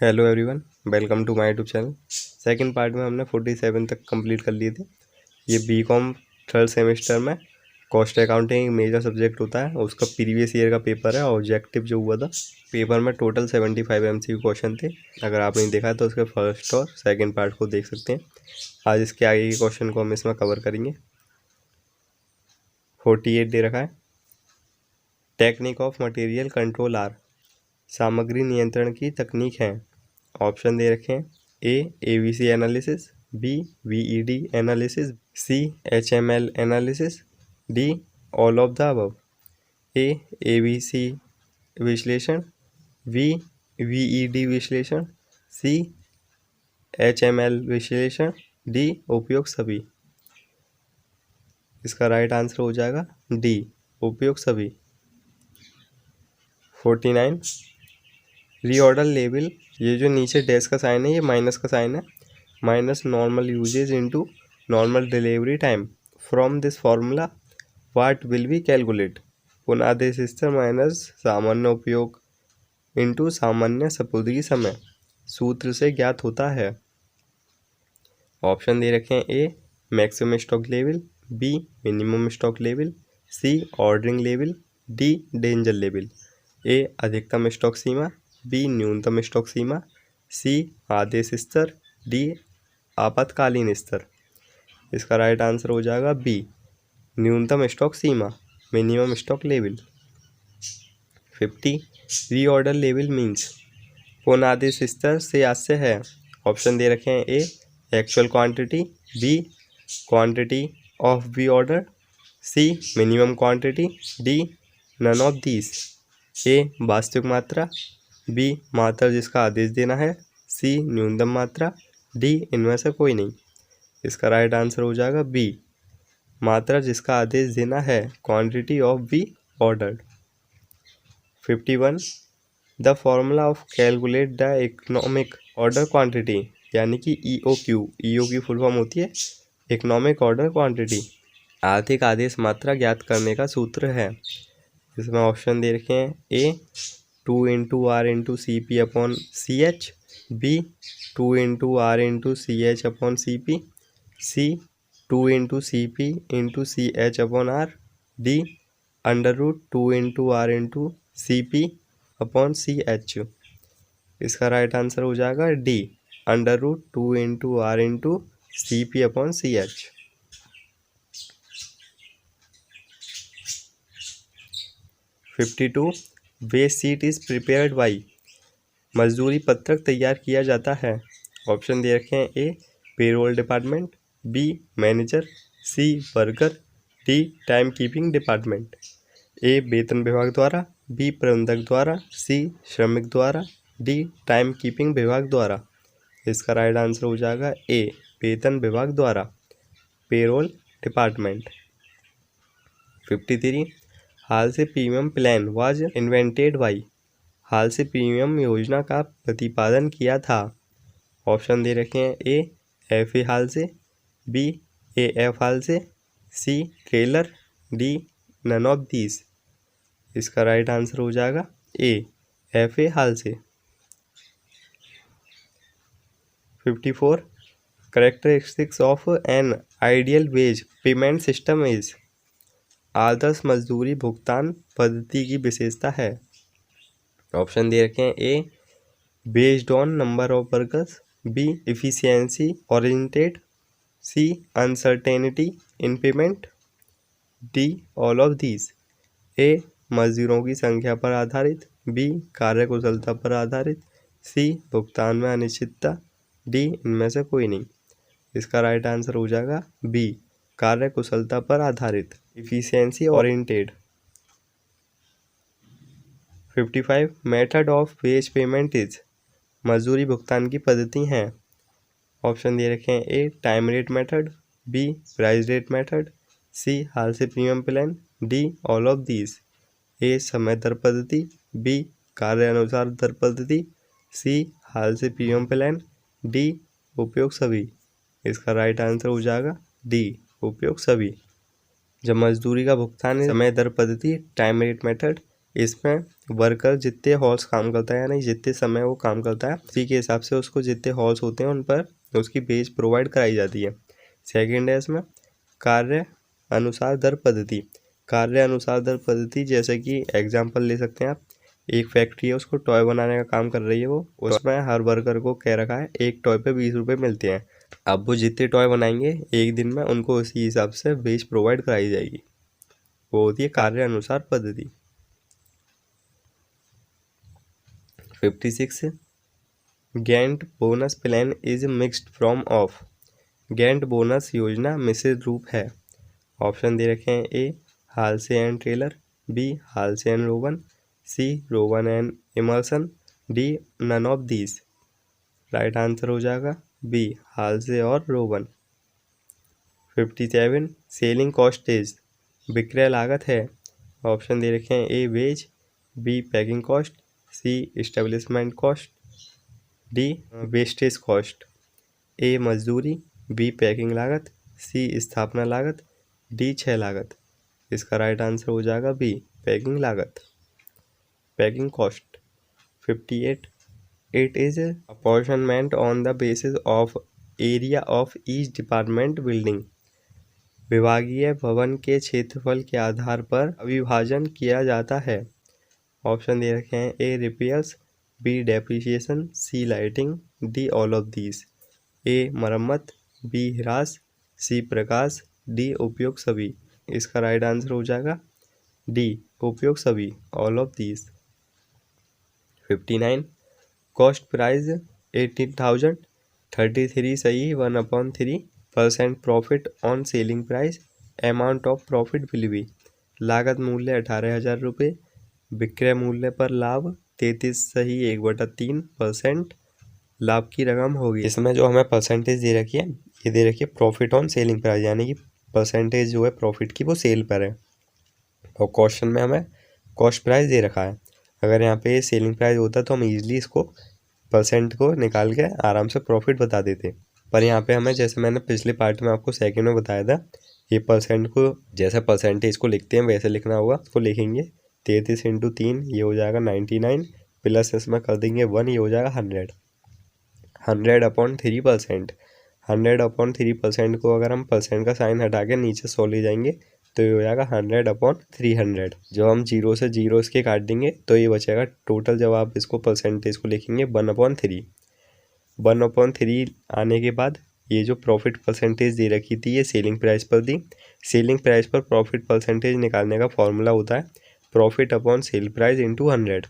Hello everyone, welcome to my YouTube channel. Second part में हमने 47 तक कंप्लीट कर लिए थे। ये बीकॉम थर्ड सेमेस्टर में कॉस्ट अकाउंटिंग एक मेजर सब्जेक्ट होता है। उसका प्रीवियस ईयर का पेपर है। ऑब्जेक्टिव जो हुआ था पेपर में टोटल 75 MCQ क्वेश्चन थे। अगर आपने देखा है तो उसके फर्स्ट और सेकेंड पार्ट को देख सकते हैं। आज इसके आगे के क्वेश्चन को हम इसमें कवर करेंगे। 48 दे रखा है। Technique of material control are, सामग्री नियंत्रण की तकनीक है। ऑप्शन दे रखे हैं। A ABC analysis, B VED analysis, C HML analysis, D all of the above. A ABC विश्लेषण, बी VED विश्लेषण, सी HML विश्लेषण, डी उपयुक्त सभी। इसका राइट आंसर हो जाएगा डी उपयुक्त सभी। 49 रीऑर्डर लेवल, ये जो नीचे डैश का साइन है ये माइनस का साइन है। Minus normal usages into normal delivery time from this formula what will be calculate. पुनादेश स्तर माइनस सामान्य उपयोग इनटू सामान्य सपुर्दगी समय सूत्र से ज्ञात होता है। ऑप्शन दे रखे हैं। A maximum stock level, B minimum stock level, C ordering level, D danger level. A अधिकतम स्टॉक सीमा, बी न्यूनतम स्टॉक सीमा, सी आदेश स्तर, डी आपातकालीन स्तर। इसका राइट आंसर हो जाएगा बी न्यूनतम स्टॉक सीमा, minimum stock level. 50 reorder level means पुनादेश स्तर से आशय है। ऑप्शन दे रखे हैं। A actual quantity, B quantity of B order, C minimum quantity, D none of these. A वास्तविक मात्रा, बी मात्रा जिसका आदेश देना है, सी न्यूनतम मात्रा, डी इनमें से कोई नहीं। इसका राइट आंसर हो जाएगा बी मात्रा जिसका आदेश देना है, quantity of be ordered. 51 the formula of calculate the economic order quantity, यानी कि EOQ। EO की फुल फॉर्म होती है इकोनॉमिक ऑर्डर क्वांटिटी। आर्थिक आदेश मात्रा ज्ञात करने का सूत्र है। इसमें ऑप्शन दे रखे हैं। A 2 into R into CP upon CH, B 2 into R into CH upon CP, C 2 into CP into CH upon R, D √2 into R into CP upon CH। इसका राइट आंसर हो जाएगा D √2 into R into CP upon CH। 52 वेस्ट sheet is prepared by, मजदूरी पत्रक तैयार किया जाता है। ऑप्शन दे रखे हैं। A payroll department, B manager, C worker, D time keeping department. A वेतन विभाग द्वारा, बी प्रबंधक द्वारा, सी श्रमिक द्वारा, डी टाइम कीपिंग विभाग द्वारा। इसका राइट आंसर हो जाएगा ए वेतन विभाग द्वारा, payroll department. 53 Halsey premium plan was invented by, Halsey premium योजना का प्रतिपादन किया था। ऑप्शन दे रखे हैं। ए FA हाल से, B AF Halsey, C Taylor, D none of these. इसका राइट आंसर हो जाएगा ए FA हाल से। 54 characteristics of an ideal wage payment system is, आदर्श मजदूरी भुगतान पद्धति की विशेषता है। ऑप्शन दे रखे हैं। A based on number of workers, B efficiency oriented, C uncertainty in payment, D all of these. A मजदूरों की संख्या पर आधारित, बी कार्यकुशलता पर आधारित, सी भुगतान में अनिश्चितता, डी इनमें से कोई नहीं। इसका राइट आंसर हो जाएगा बी कार्यकुशलता पर आधारित, efficiency oriented. 55 method of wage payment is, मजदूरी भुगतान की पद्धति हैं। ऑप्शन दे रखे हैं। A time rate method, B price rate method, C Halsey premium plan, D all of these. A समय दर पद्धति, बी कार्य अनुसार दर पद्धति, सी Halsey premium plan, D उपयोग सभी। इसका राइट आंसर हो जाएगा डी उपयोग सभी। जब मजदूरी का भुगतान समय दर पद्धति टाइम रेट मेथड इसमें वर्कर जितने हॉर्स काम करता है यानी जितने समय वो काम करता है उसी के हिसाब से उसको जितने हॉर्स होते हैं उन पर उसकी वेज प्रोवाइड कराई जाती है। सेकंड है इसमें कार्य अनुसार दर पद्धति। कार्य अनुसार दर पद्धति जैसे कि एग्जांपल ले सकते हैं आप, एक फैक्ट्री है उसको टॉय बनाने का काम कर रही है वो, उसमें हर वर्कर को कह रखा है एक टॉय पे 20 रुपये मिलते हैं। अब वो जितने टॉय बनाएंगे एक दिन में उनको उसी हिसाब से वेज प्रोवाइड कराई जाएगी, वो होती है कार्य अनुसार पद्धति। 56 Gantt bonus plan is mixed from of. Gantt bonus योजना मिश्रित रूप है। ऑप्शन दे रखे हैं A Halsey and Taylor, B Halsey and Rowan, C Rowan and Emerson, D none of these. Right answer हो जाएगा बी हाल्से और रोवन। 57 सेलिंग कॉस्ट इज विक्रय लागत है। ऑप्शन दे रखे हैं A wage, B packing cost, C establishment cost, D wastage cost. A मजदूरी, बी पैकिंग लागत, सी स्थापना लागत, डी छः लागत। इसका राइट आंसर हो जाएगा बी पैकिंग लागत, packing cost. 58 it is apportionment on the basis of area of each department building. विभागीय भवन के क्षेत्रफल के आधार पर अविभाजन किया जाता है। ऑप्शन दे रखे हैं A repairs, B depreciation, C lighting, D all of these. A मरम्मत, बी ह्रास, सी प्रकाश, डी उपयोग सभी। इसका राइट आंसर हो जाएगा डी उपयोग सभी, all of these. 59 cost price 18,000, 33 सही 1/3% profit on selling price, amount of profit will be. लागत मूल्य 18,000 रुपये, विक्रय मूल्य पर लाभ 33 सही 1/3% लाभ की रकम होगी। इसमें जो हमें परसेंटेज दे रखी है ये दे रखी है प्रॉफिट ऑन सेलिंग प्राइस, यानी कि परसेंटेज जो है प्रॉफिट की वो सेल पर है, और क्वेश्चन में हमें कॉस्ट प्राइस दे रखा है। अगर यहाँ पे सेलिंग प्राइस होता तो हम इजीली इसको परसेंट को निकाल के आराम से प्रॉफिट बता देते, पर यहाँ पे हमें जैसे मैंने पिछले पार्ट में आपको सेकंड में बताया था ये परसेंट को जैसे परसेंटेज को लिखते हैं वैसे लिखना होगा। उसको लिखेंगे 33 × 3 ये हो जाएगा 99 प्लस इसमें कर देंगे 1 ये हो जाएगा 100। 100/3%, 100/3% को अगर हम परसेंट का साइन हटा के नीचे 100 ले जाएंगे तो ये हो जाएगा 100/300। जब हम 0 से 0 इसके काट देंगे तो ये बचेगा टोटल। जब आप इसको परसेंटेज को लिखेंगे 1/3, 1/3 आने के बाद ये जो प्रॉफिट परसेंटेज दे रखी थी ये सेलिंग प्राइस पर दी। सेलिंग प्राइस पर प्रॉफिट परसेंटेज निकालने का फॉर्मूला होता है profit upon sale price into 100।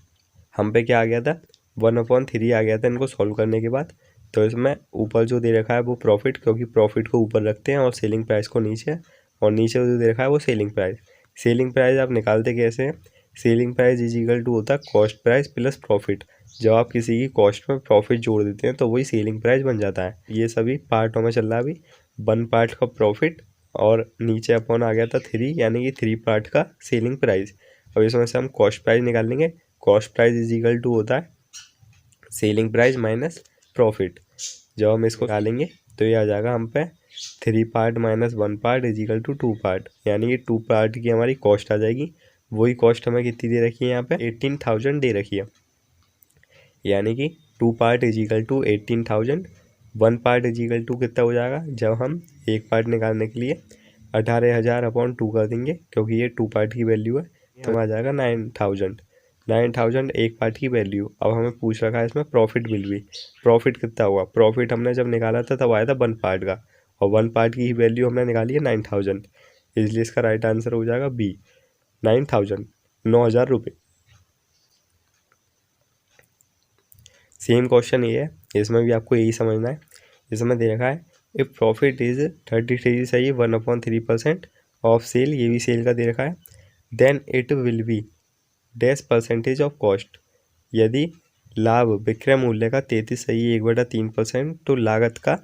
हम पे क्या आ गया था 1/3 आ गया था इनको सॉल्व करने के बाद। तो इसमें ऊपर जो दे रखा है वो प्रॉफिट, क्योंकि प्रॉफिट को ऊपर रखते हैं और सेलिंग प्राइस को नीचे, और नीचे जो दे रखा है वो सेलिंग प्राइस। सेलिंग प्राइस आप निकालते कैसे हैं, selling price is equal to होता है कॉस्ट प्राइस प्लस प्रॉफिट। जब आप किसी की कॉस्ट में प्रॉफिट जोड़ देते हैं तो वही सेलिंग प्राइस बन जाता है। ये सभी पार्टों में चल रहा है अभी। 1 पार्ट का प्रॉफिट और नीचे अपॉन आ गया था 3, यानी कि 3 पार्ट का सेलिंग प्राइस। अब इसमें से हम कॉस्ट प्राइस निकालेंगे। Cost price is equal to होता है सेलिंग प्राइस माइनस प्रॉफिट। जब हम इसको निकालेंगे तो ये आ जाएगा हम पे 3 part minus 1 part is equal to 2 part, यानी कि 2 पार्ट की हमारी कॉस्ट आ जाएगी। वही कॉस्ट हमें कितनी दे रखी है यहाँ पे 18,000 दे रखी है, यानी कि 2 part is equal to 18,000। 1 part is equal to कितना हो जाएगा, जब हम एक पार्ट निकालने के लिए 18,000/2 कर देंगे क्योंकि ये 2 पार्ट की वैल्यू है, तो आ जाएगा 9,000। 9,000 एक पार्ट की वैल्यू। अब हमें पूछ रखा है इसमें प्रॉफिट बिल भी। प्रॉफिट कितना हुआ, प्रॉफिट हमने जब निकाला था तब आया था 1 पार्ट का, और 1 पार्ट की वैल्यू हमने निकाली है 9,000, इसलिए इसका राइट आंसर हो जाएगा बी 9,000, 9,000 रुपये। सेम क्वेश्चन ये है, इसमें भी आपको यही समझना है। इसमें दे रखा है इफ प्रॉफिट इज 33 सही 1/3% ऑफ सेल, ये भी सेल का दे रखा है, then it will be dash percentage of cost. यदि लाभ विक्रय मूल्य का 33 सही 1/3% तो लागत का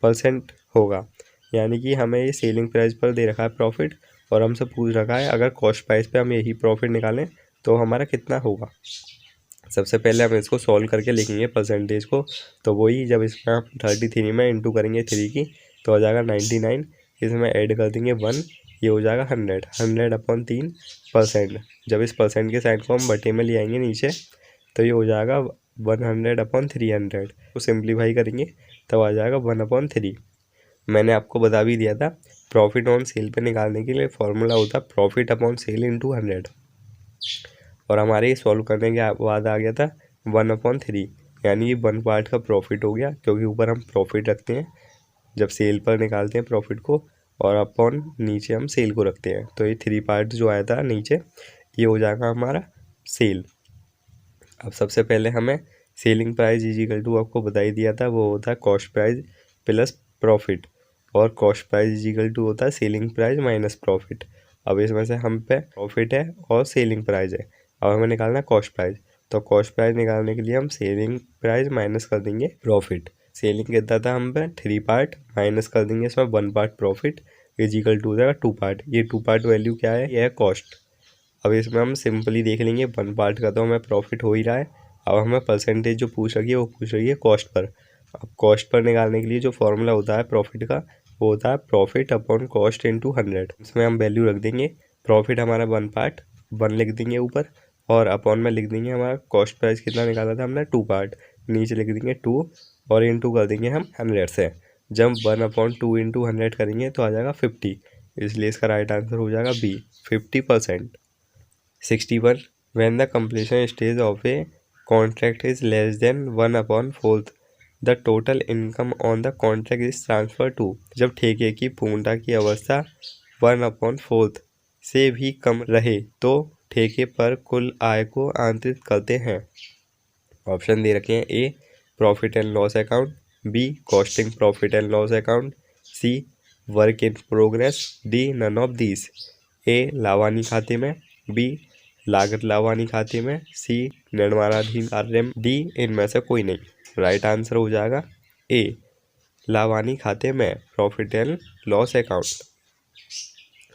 परसेंट होगा, यानी कि हमें ये सेलिंग प्राइस पर दे रखा है प्रॉफिट और हमसे पूछ रखा है अगर कॉस्ट प्राइस पे हम यही प्रॉफिट निकालें तो हमारा कितना होगा। सबसे पहले हम इसको सॉल्व करके लिखेंगे परसेंटेज को, तो वही जब इसमें आप 33 में इंटू करेंगे 3 की तो आ जाएगा 99, इसमें ऐड कर देंगे 1, ये हो जाएगा 100, 100/3%। जब इस परसेंट के साइन को हम बटे में ले आएंगे नीचे तो ये हो जाएगा 100/300। तो सिंप्लीफाई करेंगे तब आ जाएगा 1/3। मैंने आपको बता भी दिया था प्रॉफिट ऑन सेल पे निकालने के लिए फॉर्मूला होता है प्रॉफिट अपॉन सेल इंटू 100, और हमारे सॉल्व करने के बाद आ गया था 1/3, यानी ये 1 पार्ट का प्रॉफिट हो गया, क्योंकि ऊपर हम प्रॉफिट रखते हैं जब सेल पर निकालते हैं प्रॉफिट को, और अपॉन नीचे हम सेल को रखते हैं। तो ये 3 पार्ट जो आया था नीचे ये हो जाएगा हमारा सेल। अब सबसे पहले हमें सेलिंग प्राइस इजिकल टू आपको बता ही दिया था, वो होता है कॉस्ट प्राइस प्लस प्रॉफिट, और कॉस्ट प्राइस इजिकल टू होता है सेलिंग प्राइस माइनस प्रॉफिट। अब इसमें से हम पे प्रॉफिट है और सेलिंग प्राइस है, अब हमें निकालना है कॉस्ट प्राइस। तो कॉस्ट प्राइस निकालने के लिए हम सेलिंग प्राइस माइनस कर देंगे प्रॉफिट। सेलिंग कितना था हम पे 3 पार्ट, माइनस कर देंगे इसमें 1 पार्ट प्रॉफिट, इजिकल टू हो जाएगा 2 पार्ट। ये 2 पार्ट वैल्यू क्या है, ये है कॉस्ट। अब इसमें हम सिंपली देख लेंगे 1 पार्ट का तो हमें प्रॉफिट हो ही रहा है। अब हमें परसेंटेज जो पूछ रही है वो पूछ रही है कॉस्ट पर। अब कॉस्ट पर निकालने के लिए जो फॉर्मूला होता है प्रॉफिट का वो होता है प्रॉफिट अपॉन कॉस्ट इंटू 100। इसमें हम वैल्यू रख देंगे, प्रॉफिट हमारा 1 पार्ट 1 लिख देंगे ऊपर, और अपॉन में लिख देंगे हमारा कॉस्ट प्राइस कितना निकाला था हमने 2 पार्ट, नीचे लिख देंगे 2 और इंटू कर देंगे हम 100 से। जब 1/2 इंटू 100 करेंगे तो आ जाएगा 50, इसलिए इसका राइट आंसर हो जाएगा B 50%। 61. When the completion stage of a contract is less than 1/4, the total income on the contract is transferred to। जब ठेके की पूर्णता की अवस्था 1/4 से भी कम रहे तो ठेके पर कुल आय को आंतरित करते हैं। ऑप्शन दे रखे हैं, A profit and loss account, B costing profit and loss account, C work in progress, D none of these. A लावानी खाते में, बी लागत लावानी खाते में, सी निर्माणाधीन कार्य में, डी इनमें से कोई नहीं। राइट आंसर हो जाएगा ए लावानी खाते में, profit and loss account.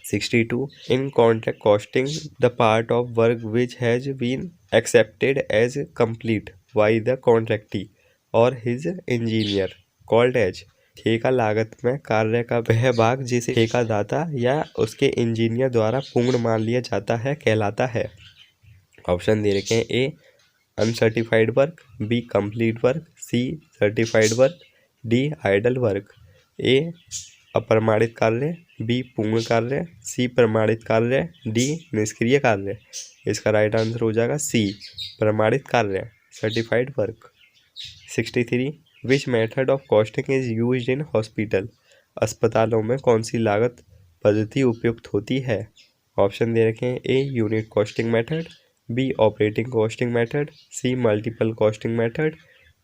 62. In contract costing, the part of work which has been accepted as complete by the contractee or his engineer called as। ठेका लागत में कार्य का वह भाग जिसे ठेकादाता या उसके इंजीनियर द्वारा पूर्ण मान लिया जाता है कहलाता है। ऑप्शन दे रखे हैं, A uncertified work, B complete work, C certified work, D idle work. A अप्रमाणित कार्य, बी पूर्ण कार्य, सी प्रमाणित कार्य, डी निष्क्रिय कार्य। इसका राइट आंसर हो जाएगा सी प्रमाणित कार्य, certified work. 63. Which method of costing is used in hospital. अस्पतालों में कौन सी लागत पद्धति उपयुक्त होती है। ऑप्शन दे रखे हैं, A unit costing method, B operating costing method, C multiple costing method,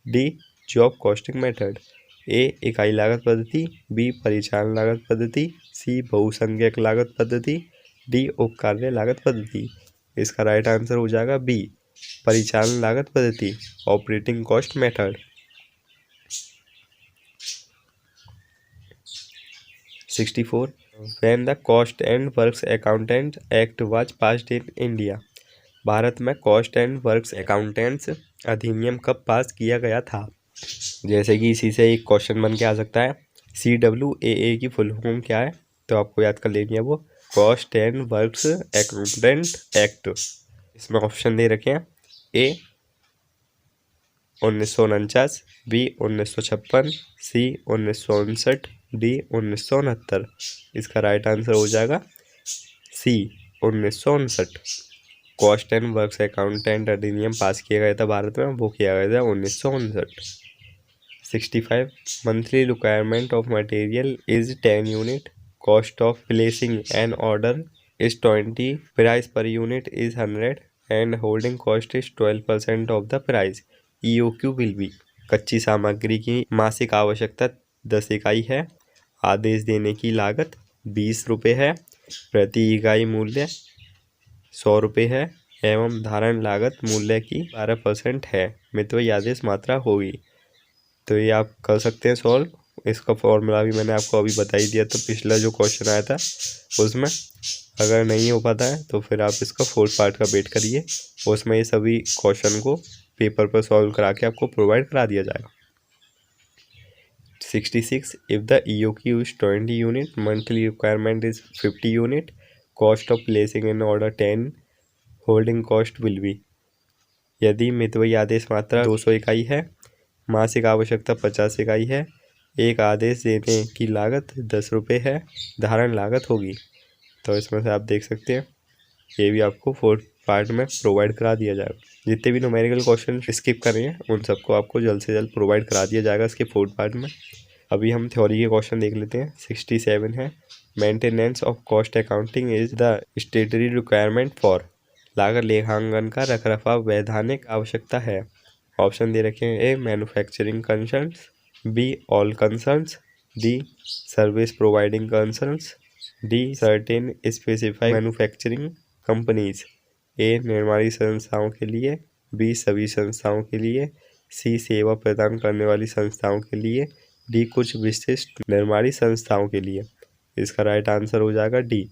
D job costing method. A इकाई लागत पद्धति, बी परिचालन लागत पद्धति, सी बहुसंख्यक लागत पद्धति, डी उपकार्य लागत पद्धति। इसका राइट आंसर हो जाएगा बी परिचालन लागत पद्धति, operating cost method. 64. When the Cost and Works Accountant Act was passed in India। Bharat में कॉस्ट एंड वर्क्स अकाउंटेंट्स अधिनियम कब पास किया गया था। जैसे कि इसी से एक क्वेश्चन बन के आ सकता है, CWAA की फुल फॉर्म क्या है, तो आपको याद कर लेनी है वो cost and works accountant act. इसमें ऑप्शन दे रखे हैं, ए 1949, बी 1956, सी 1959, डी 1969। इसका राइट आंसर हो जाएगा सी 1959। कॉस्ट एंड वर्क्स अकाउंटेंट अधिनियम पास किया गया था भारत में, वो किया गया था 1959। 65. Monthly requirement of material is 10 unit, cost of placing an order is 20, price per unit is 100 and holding cost is 12% of the price. EOQ will be. कच्ची सामग्री की मासिक आवश्यकता 10 इकाई है, आदेश देने की लागत 20 रुपये है, प्रति इकाई मूल्य 100 रुपये है एवं धारण लागत मूल्य की 12% है, मितव्ययी आदेश मात्रा होगी। तो ये आप कर सकते हैं सॉल्व। इसका फॉर्मूला भी मैंने आपको अभी बता ही दिया था पिछला जो क्वेश्चन आया था उसमें। अगर नहीं हो पाता है तो फिर आप इसका 4th पार्ट का वेट करिए, उसमें ये सभी क्वेश्चन को पेपर पर सॉल्व करा के आपको प्रोवाइड करा दिया जाएगा। 66. If the EOQ is 20 unit, monthly requirement is 50 unit, cost of placing an order 10, holding cost will be. यदि मितव्ययी आदेश मात्रा 200 इकाई है, मासिक आवश्यकता 50 इकाई है, एक आदेश देने की लागत 10 रुपये है, धारण लागत होगी। तो इसमें से आप देख सकते हैं ये भी आपको 4th पार्ट में प्रोवाइड करा दिया जाएगा। जितने भी न्यूमेरिकल क्वेश्चन स्किप कर रहे हैं उन सबको आपको जल्द से जल्द प्रोवाइड करा दिया जाएगा इसके 4th पार्ट में। अभी हम थ्योरी के क्वेश्चन देख लेते हैं। 67 है, maintenance of cost accounting is the स्टेटरी requirement for. लागत लेखांकन का रखरखाव वैधानिक आवश्यकता है। ऑप्शन दे रखे हैं, A manufacturing concerns, B all concerns, D service providing concerns, D certain specified manufacturing companies. A निर्माणी संस्थाओं के लिए, बी सभी संस्थाओं के लिए, सी सेवा प्रदान करने वाली संस्थाओं के लिए, डी कुछ विशिष्ट निर्माणी संस्थाओं के लिए। इसका राइट आंसर हो जाएगा डी,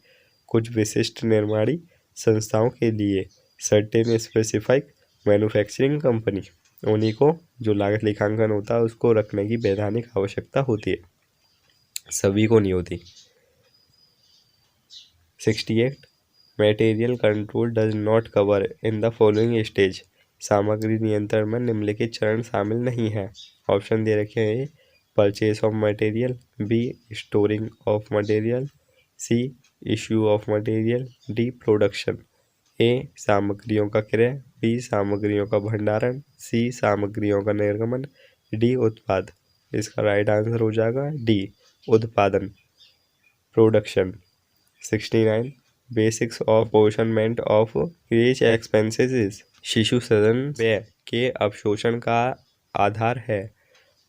कुछ विशिष्ट निर्माणी संस्थाओं के लिए। सर्टेन स्पेसिफिक मैन्युफैक्चरिंग कंपनी, उन्हीं को जो लागत लेखांकन होता है उसको रखने की वैधानिक आवश्यकता होती है, सभी को नहीं होती। 68. Material control does not cover in the following stage. सामग्री नियंत्रण में निम्नलिखित चरण शामिल नहीं है। ऑप्शन दे रखे हैं, A purchase of material, B storing of material, C issue of material, D production. A सामग्रियों का क्रय, बी सामग्रियों का भंडारण, सी सामग्रियों का निर्गमन, डी उत्पाद। इसका राइट आंसर हो जाएगा डी उत्पादन, production. 69. Basics of apportionment of ways expenses. शिशु सदन व्यय के अवशोषण का आधार है।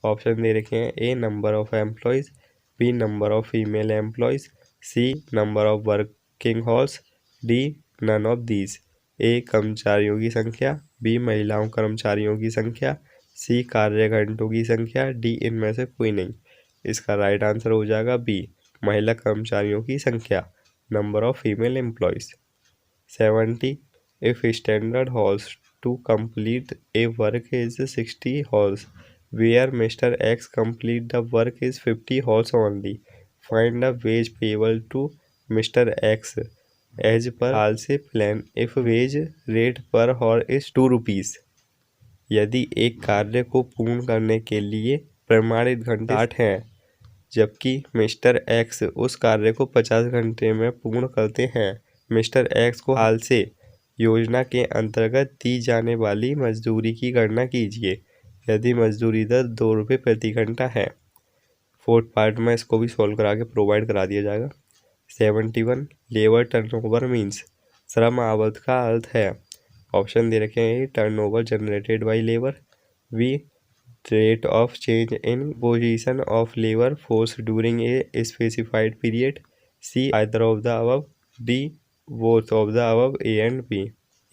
ऑप्शन दे रखे हैं, A number of employees, B number of female employees, C number of working hours, D none of these. A कर्मचारियों की संख्या, बी महिलाओं कर्मचारियों की संख्या, सी कार्य घंटों की संख्या, डी इनमें से कोई नहीं। इसका राइट आंसर हो जाएगा बी महिला कर्मचारियों की संख्या, number of female employees. 70. If standard halls to complete a work is 60 halls, where Mr. X complete the work is 50 halls only, find the wage payable to Mr. X as per halsey plan if wage rate per hour is 2 rupees। यदि एक कार्य को पूर्ण करने के लिए प्रमाणित घंटे 8 हैं, जबकि मिस्टर एक्स उस कार्य को 50 घंटे में पूर्ण करते हैं, मिस्टर एक्स को हाल से योजना के अंतर्गत दी जाने वाली मजदूरी की गणना कीजिए यदि मजदूरी दर 2 रुपये प्रति घंटा है। 4th पार्ट में इसको भी सॉल्व करा के प्रोवाइड करा दिया जाएगा। 71. Labour turnover means. श्रम आवत का अर्थ है। ऑप्शन दे रखे हैं, turnover generated by labour, B rate of change in position of labor force during a specified period, C either of the above, D both of the above, A and B।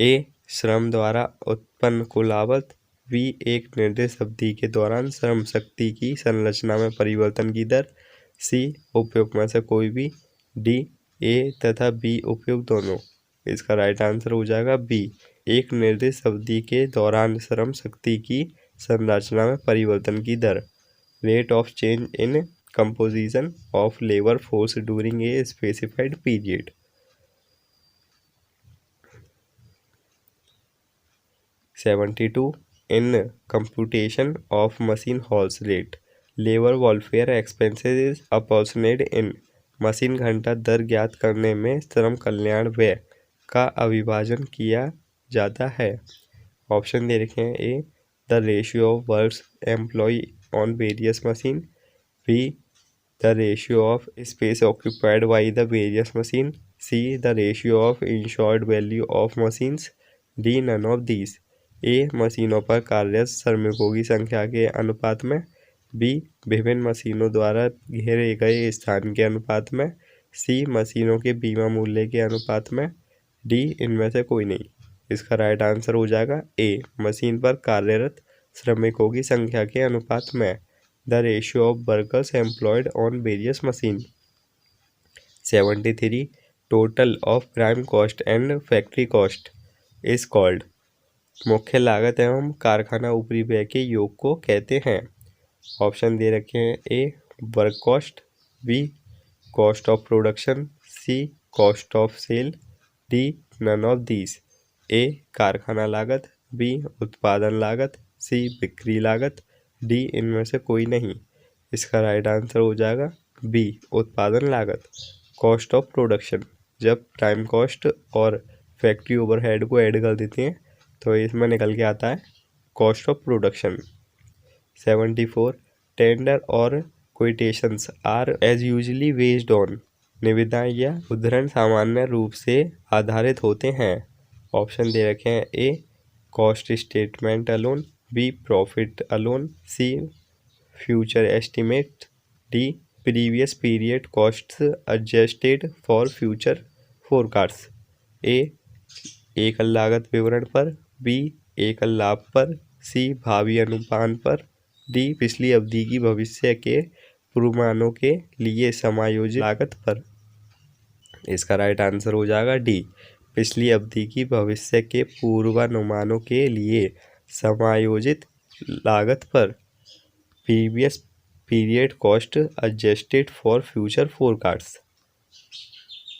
A श्रम द्वारा उत्पन्न कुल आवत, B एक निर्दिष्ट अवधि के दौरान श्रम शक्ति की संरचना में परिवर्तन की दर, C उपयुक्त में से कोई भी, D A तथा B उपयुक्त दोनों। इसका राइट आंसर हो जाएगा B एक निर्दिष्ट अवधि के दौरान श्रम शक्ति की संरचना में परिवर्तन की दर, rate of change in composition of labour force during a specified period. 72. In computation of machine hours rate, labour welfare expenses is apportioned in. Machine घंटा दर ज्ञात करने में श्रम कल्याण व्यय का अविभाजन किया जाता है। ऑप्शन दे रखे हैं, ए the ratio of works employed on various machine, B the ratio of space occupied by the various machine, C the ratio of insured value of machines, D none of these। A मशीनों पर कार्यरत श्रमिकों की संख्या के अनुपात में, B विभिन्न मशीनों द्वारा घेरे गए स्थान के अनुपात में, C मशीनों के बीमा मूल्य के अनुपात में, D इनमें से कोई नहीं। इसका राइट आंसर हो जाएगा ए मशीन पर कार्यरत श्रमिकों की संख्या के अनुपात में, the ratio of workers employed on various machine. 73. Total of prime cost and factory cost is called. मुख्य लागत एवं कारखाना ऊपरी व्यय के योग को कहते हैं। ऑप्शन दे रखे हैं A work cost, B cost of production, C cost of sale, D none of these. A कारखाना लागत, बी उत्पादन लागत, सी बिक्री लागत, डी इनमें से कोई नहीं। इसका राइट आंसर हो जाएगा बी उत्पादन लागत, कॉस्ट ऑफ प्रोडक्शन। जब टाइम कॉस्ट और फैक्ट्री ओवरहेड को ऐड कर देते हैं तो इसमें निकल के आता है कॉस्ट ऑफ प्रोडक्शन। 74 टेंडर और quotations are as usually based on. निविदाएं या उद्धरण सामान्य रूप से आधारित होते हैं। ऑप्शन दे रखे हैं A cost statement alone, B profit alone, C future estimate, D previous period costs adjusted for future forecast. A एकल लागत विवरण पर, बी एकल लाभ पर, सी भावी अनुमान पर, डी पिछली अवधि की भविष्य के पूर्वानुमानों के लिए समायोजित लागत पर। इसका राइट आंसर हो जाएगा डी पिछली अवधि की भविष्य के पूर्वानुमानों के लिए समायोजित लागत पर। Previous period cost adjusted for future forecast.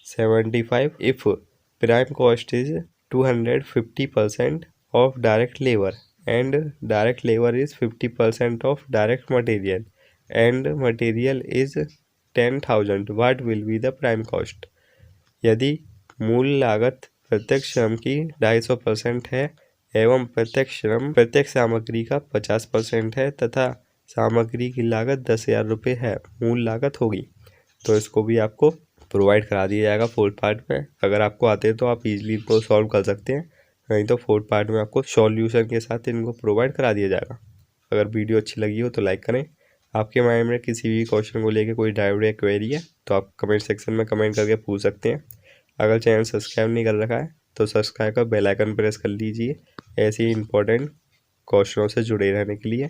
75 if prime cost is 250% of direct labor and direct labor is 50% of direct material and material is 10,000, what will be the prime cost। यदि मूल लागत प्रत्यक्ष श्रम की 250% है एवं प्रत्यक्ष सामग्री का 50% है तथा सामग्री की लागत 10,000 रुपये है, मूल लागत होगी, तो इसको भी आपको प्रोवाइड करा दिया जाएगा फोर्थ पार्ट में। अगर आपको आते हैं तो आप इजीली इनको सॉल्व कर सकते हैं, नहीं तो फोर्थ पार्ट में आपको सॉल्यूशन के साथ इनको प्रोवाइड करा दिया जाएगा। अगर वीडियो अच्छी लगी हो तो लाइक करें। आपके माइंड में किसी भी क्वेश्चन को लेकर कोई डाउट या क्वेरी है तो आप कमेंट सेक्शन में कमेंट करके पूछ सकते हैं। अगर चैनल सब्सक्राइब नहीं कर रखा है तो सब्सक्राइब कर बेल आइकन प्रेस कर लीजिए ऐसे ही इंपॉर्टेंट क्वेश्चनों से जुड़े रहने के लिए।